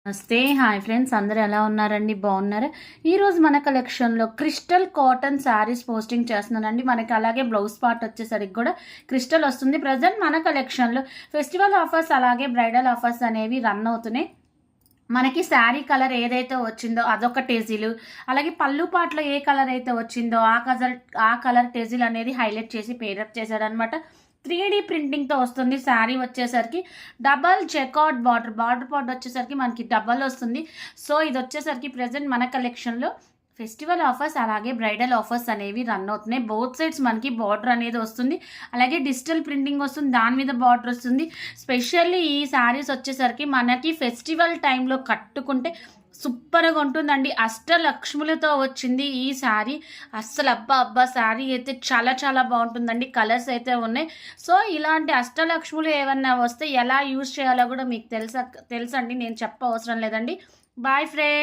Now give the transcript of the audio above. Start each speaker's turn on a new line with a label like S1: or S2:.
S1: నమస్తే hi friends, అందరూ ఎలా ఉన్నారండి? బాగున్నారా? ఈరోజు మన కలెక్షన్లో క్రిస్టల్ కాటన్ శారీస్ పోస్టింగ్ చేస్తున్నానండి. మనకి అలాగే బ్లౌజ్ పార్ట్ వచ్చేసరికి కూడా క్రిస్టల్ వస్తుంది. ప్రజెంట్ మన కలెక్షన్లో ఫెస్టివల్ ఆఫర్స్ అలాగే బ్రైడల్ ఆఫర్స్ అనేవి రన్ అవుతున్నాయి. మనకి శారీ కలర్ ఏదైతే వచ్చిందో అదొక టేజీలు, అలాగే పళ్ళు పాటలో ఏ కలర్ అయితే వచ్చిందో ఆ కలర్ టేజీలు అనేది హైలైట్ చేసి పేరప్ చేశాడనమాట. 3D ప్రింటింగ్తో వస్తుంది. శారీ వచ్చేసరికి డబల్ చెక్అవుట్ బార్డర్ పార్ట్ వచ్చేసరికి మనకి డబల్ వస్తుంది. సో ఇది వచ్చేసరికి ప్రజెంట్ మన కలెక్షన్లో ఫెస్టివల్ ఆఫర్స్ అలాగే బ్రైడల్ ఆఫర్స్ అనేవి రన్ అవుతున్నాయి. బోత్ సైడ్స్ మనకి బార్డర్ అనేది వస్తుంది, అలాగే డిజిటల్ ప్రింటింగ్ వస్తుంది, దాని మీద బార్డర్ వస్తుంది. స్పెషల్లీ ఈ శారీస్ వచ్చేసరికి మనకి ఫెస్టివల్ టైంలో కట్టుకుంటే సూపర్గా ఉంటుందండి. అష్టలక్ష్ములతో వచ్చింది ఈ శారీ. అస్సలు అబ్బా శారీ అయితే చాలా చాలా బాగుంటుందండి. కలర్స్ అయితే ఉన్నాయి. సో ఇలాంటి అష్టలక్ష్ములు ఏమన్నా వస్తే ఎలా యూజ్ చేయాలో కూడా మీకు తెలుసండి, నేను చెప్ప అవసరం లేదండి. Boy friends.